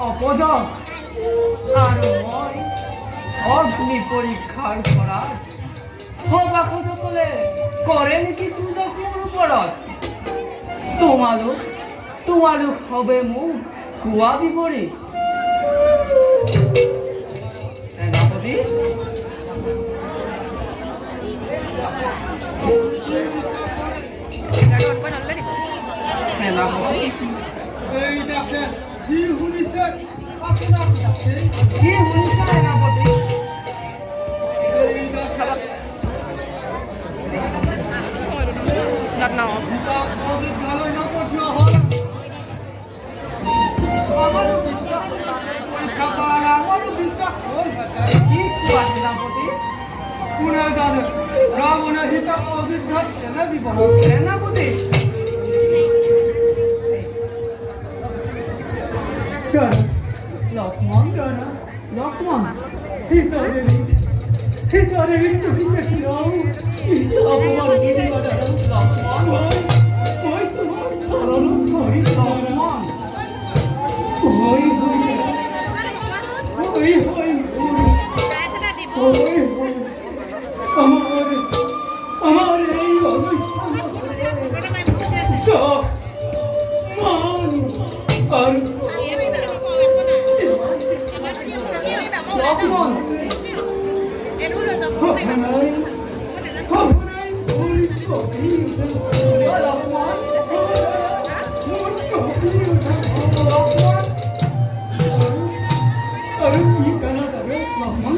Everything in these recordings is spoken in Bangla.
অপদক আর মই অগ্নি পরীক্ষাৰ কৰাত সভাসদসকলে কৰে নেকি পূজক মোৰ ওপৰত তোমালোক হবে মোক কোৱা বিপৰীত সেনাপতি সেনাপতি এই দেখে কি শুনিছে আপোনাক দেখে কি শুনিছে সেনাপতি এই দেখে অযোধ্যালৈ নপঠিওৱা হ'ল আমাৰো বিশ্বাস পৰীক্ষা কৰালে আমাৰো বিশ্বাস হ'লহেঁতেন কি কোৱা সেনাপতি কোনে জানে ৰাৱণে সীতাক অযোধ্যাত কেনে বিবাহ সেনাপতি লক্ষ্মণ লক্ষ্মণ হিতাদেবী তুমি দেখিলাও নিশ্চয় অপমান নিদিবা দাদা মই তোমার চরণ ধরি লক্ষ্মণ হই হই হই হই হই হই আমার এই অযোধ্যা মান আর লক্ষ্মণ হনাই ভুল কবি লক্ষ্মণ মোর কবি লক্ষ্মণ আর কি জানা যাবে লক্ষ্মণ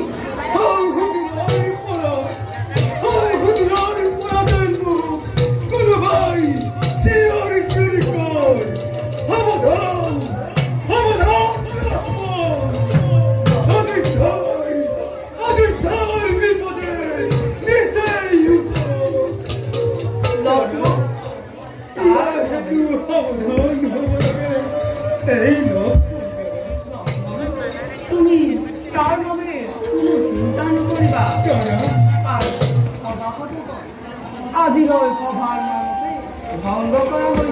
তুমি তার নামে কোনো চিন্তা নকৰিবা আর সদাসত আজিলৈ সভাৰ নামতে ভংগ কৰা হ'ল